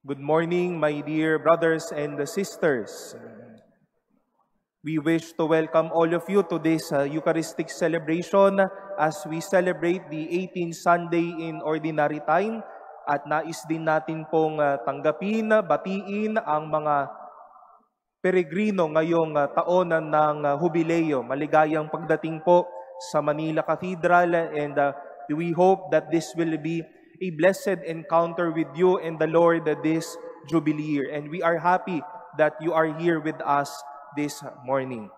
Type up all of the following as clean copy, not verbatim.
Good morning, my dear brothers and sisters. We wish to welcome all of you to this Eucharistic celebration as we celebrate the 18th Sunday in Ordinary Time. At nais din natin pong tanggapin, batiin ang mga peregrino ngayong taon ng Hubileo. Maligayang pagdating po sa Manila Cathedral, and we hope that this will be a blessed encounter with you and the Lord this Jubilee year. And we are happy that you are here with us this morning.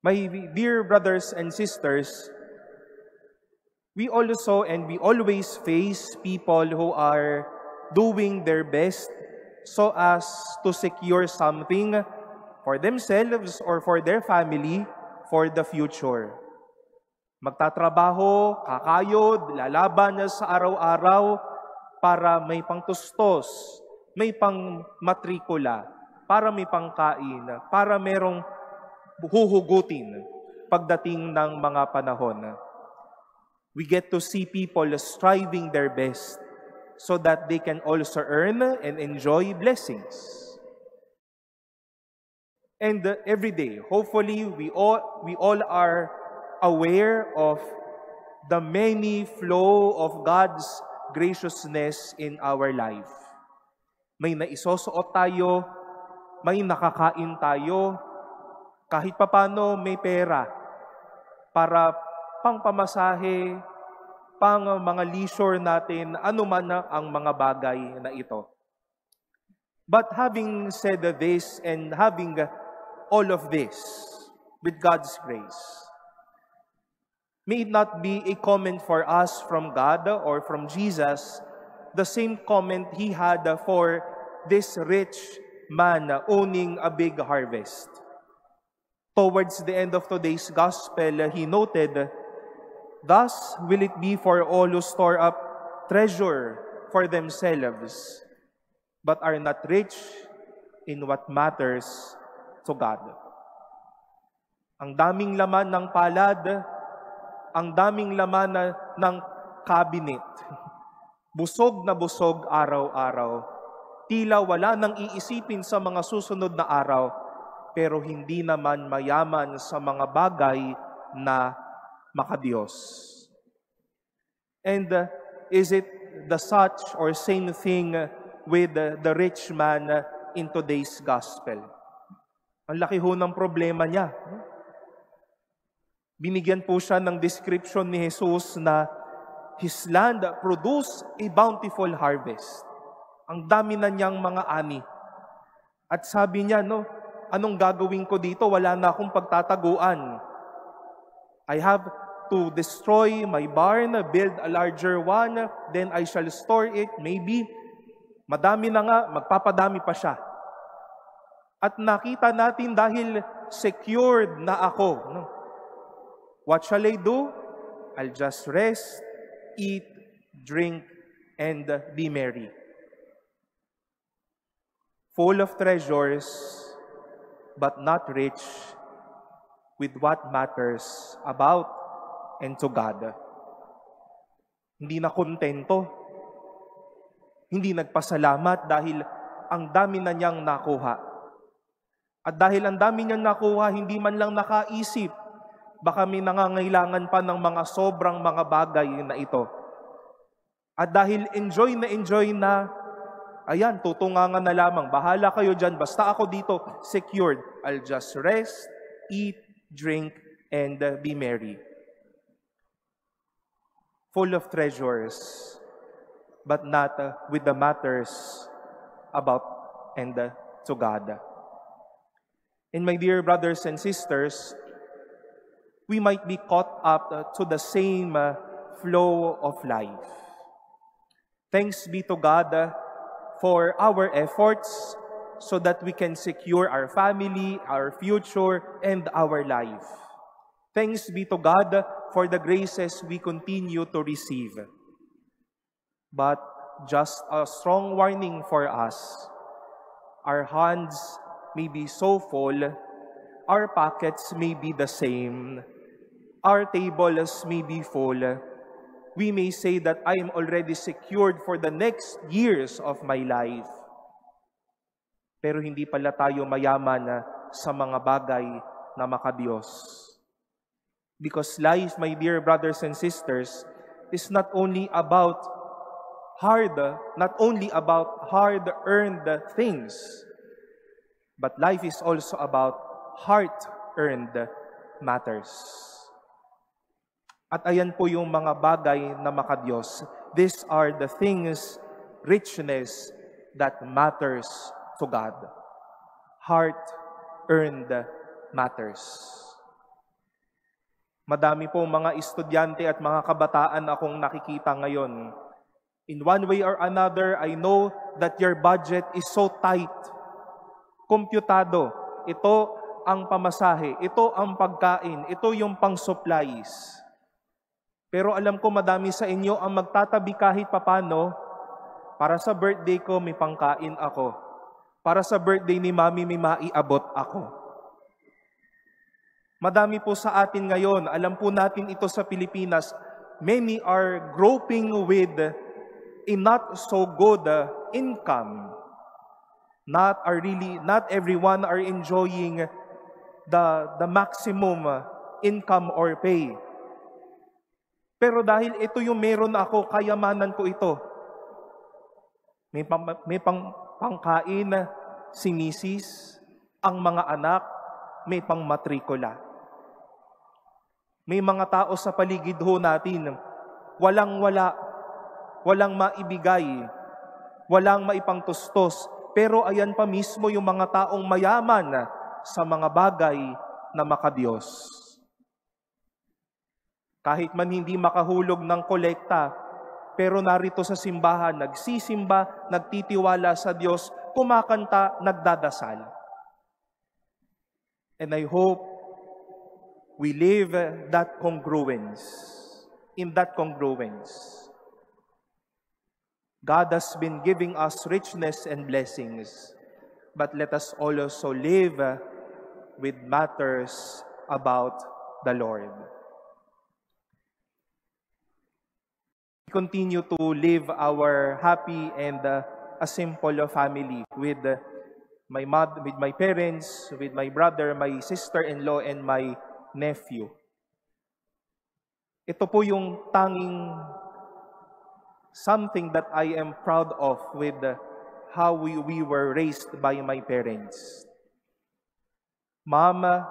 My dear brothers and sisters, we also and we always face people who are doing their best so as to secure something for themselves or for their family for the future. Magtatrabaho, kakayod, lalaban sa araw-araw para may pangtustos, may pangmatrikula, para may pangkain, para merong huhugutin pagdating ng mga panahon. We get to see people striving their best so that they can also earn and enjoy blessings. And every day, hopefully, we all are aware of the many flow of God's graciousness in our life. May naisusuot tayo, may nakakain tayo, kahit papano may pera para pangpamasahe, pang mga leisure natin, anuman na ang mga bagay na ito. But having said this and having all of this with God's grace, may it not be a comment for us from God or from Jesus, the same comment he had for this rich man owning a big harvest. Towards the end of today's gospel, he noted, "Thus will it be for all who store up treasure for themselves, but are not rich in what matters to God." Ang daming laman ng palad, ang daming laman ng cabinet. Busog na busog araw-araw. Tila wala nang iisipin sa mga susunod na araw, pero hindi naman mayaman sa mga bagay na makadiyos. And is it the such or same thing with the rich man in today's gospel? Ang laki ho ng problema niya. Binigyan po siya ng description ni Jesus na his land produced a bountiful harvest. Ang dami na niyang mga ani. At sabi niya, anong gagawin ko dito? Wala na akong pagtataguan. I have to destroy my barn, build a larger one, then I shall store it. Maybe, madami na nga, magpapadami pa siya. At nakita natin dahil secured na ako, what shall I do? I'll just rest, eat, drink, and be merry. Full of treasures, but not rich with what matters about and to God. Hindi na kontento. Hindi nagpasalamat dahil ang dami na niyang nakuha. At dahil ang dami niyang nakuha, hindi man lang nakaisip, baka may nangangailangan pa ng mga sobrang mga bagay na ito. At dahil enjoy na, ayan, tutungangan na lamang. Bahala kayo dyan, basta ako dito, secured. I'll just rest, eat, drink, and be merry. Full of treasures, but not with the matters about and to God. And my dear brothers and sisters, we might be caught up to the same flow of life. Thanks be to God for our efforts so that we can secure our family, our future, and our life. Thanks be to God for the graces we continue to receive. But just a strong warning for us, our hands may be so full, our pockets may be the same, our tables may be full, we may say that I am already secured for the next years of my life. Pero hindi pala tayo mayaman sa mga bagay na makadiyos. Because life, my dear brothers and sisters, is not only about hard-earned things, but life is also about heart-earned matters. At ayan po yung mga bagay na makadiyos. These are the things, richness that matters to God. Heart-earned matters. Madami po mga estudyante at mga kabataan akong nakikita ngayon. In one way or another, I know that your budget is so tight. Kompyutado. Ito ang pamasahe. Ito ang pagkain. Ito yung pang-supplies. Pero alam ko madami sa inyo ang magtatabi kahit papano, para sa birthday ko may pangkain ako. Para sa birthday ni Mami may maiabot ako. Madami po sa atin ngayon, alam po natin ito sa Pilipinas, many are groping with a not so good income. Not everyone are enjoying the maximum income or pay. Pero dahil ito yung meron ako, kayamanan ko ito. May pangkain si misis, ang mga anak, may pangmatrikula. May mga tao sa paligid ho natin, walang-wala, walang maibigay, walang maipangtustos, pero ayan pa mismo yung mga taong mayaman sa mga bagay na makadiyos. Kahit man hindi makahulog ng kolekta, pero narito sa simbahan, nagsisimba, nagtitiwala sa Diyos, kumakanta, nagdadasal. And I hope we live that congruence. In that congruence, God has been giving us richness and blessings, but let us also live with matters about the Lord. Continue to live our happy and a simple family with my mother, with my parents, with my brother, my sister-in-law, and my nephew. Ito po yung tanging something that I am proud of with how we were raised by my parents. Mama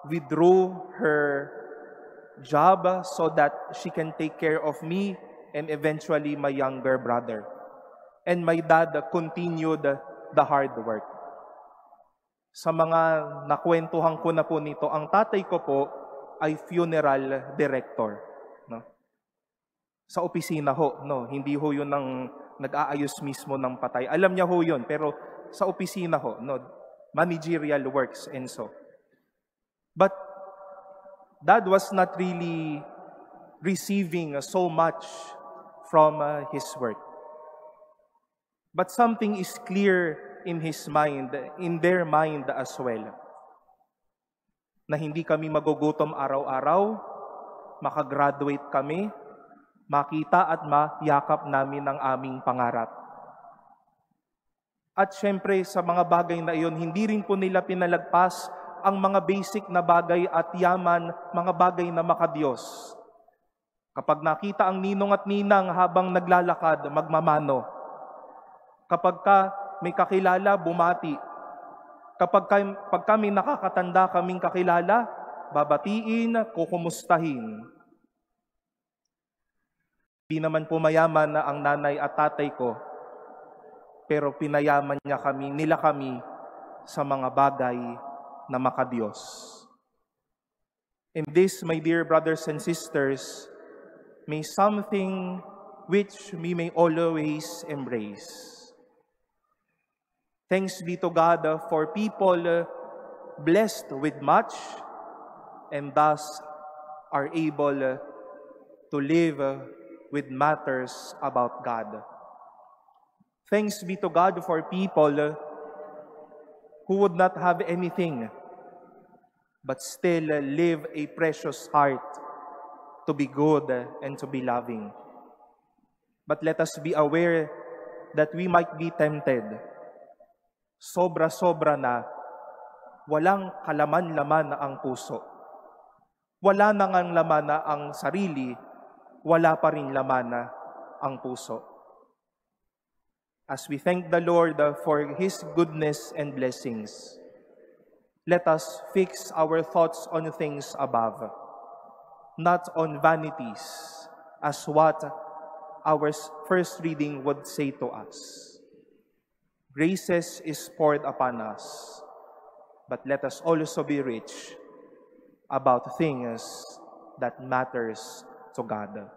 withdrew her job so that she can take care of me and eventually my younger brother. And my dad continued the hard work. Sa mga nakwentuhan ko na po nito, ang tatay ko po ay funeral director. No? Sa opisina ho, no? Hindi ho yun ang nag-aayos mismo ng patay. Alam niya ho yun, pero sa opisina ho, no? Managerial works and so. But Dad was not really receiving so much from his work. But something is clear in his mind, in their mind as well. Na hindi kami magugutom araw-araw, makagraduate kami, makita at mayakap namin ang aming pangarap. At syempre sa mga bagay na iyon, hindi rin po nila pinalagpas ang mga basic na bagay at yaman, mga bagay na makadiyos. Kapag nakita ang ninong at ninang habang naglalakad, magmamano. Kapag may kakilala, bumati. Kapag kami nakakatanda kaming kakilala, babatiin, kukumustahin. Hindi naman po mayaman na ang nanay at tatay ko, pero pinayaman nila kami sa mga bagay na makadiyos. In this, my dear brothers and sisters, may something which we may always embrace. Thanks be to God for people blessed with much and thus are able to live with matters about God. Thanks be to God for people who would not have anything but still live a precious heart to to be good, and to be loving. But let us be aware that we might be tempted. Sobra-sobra na, walang kalaman-laman na ang puso. Wala na ngang laman na ang sarili, wala pa rin laman na ang puso. As we thank the Lord for His goodness and blessings, let us fix our thoughts on things above, not on vanities, as what our first reading would say to us. Graces is poured upon us, but let us also be rich about things that matters to God.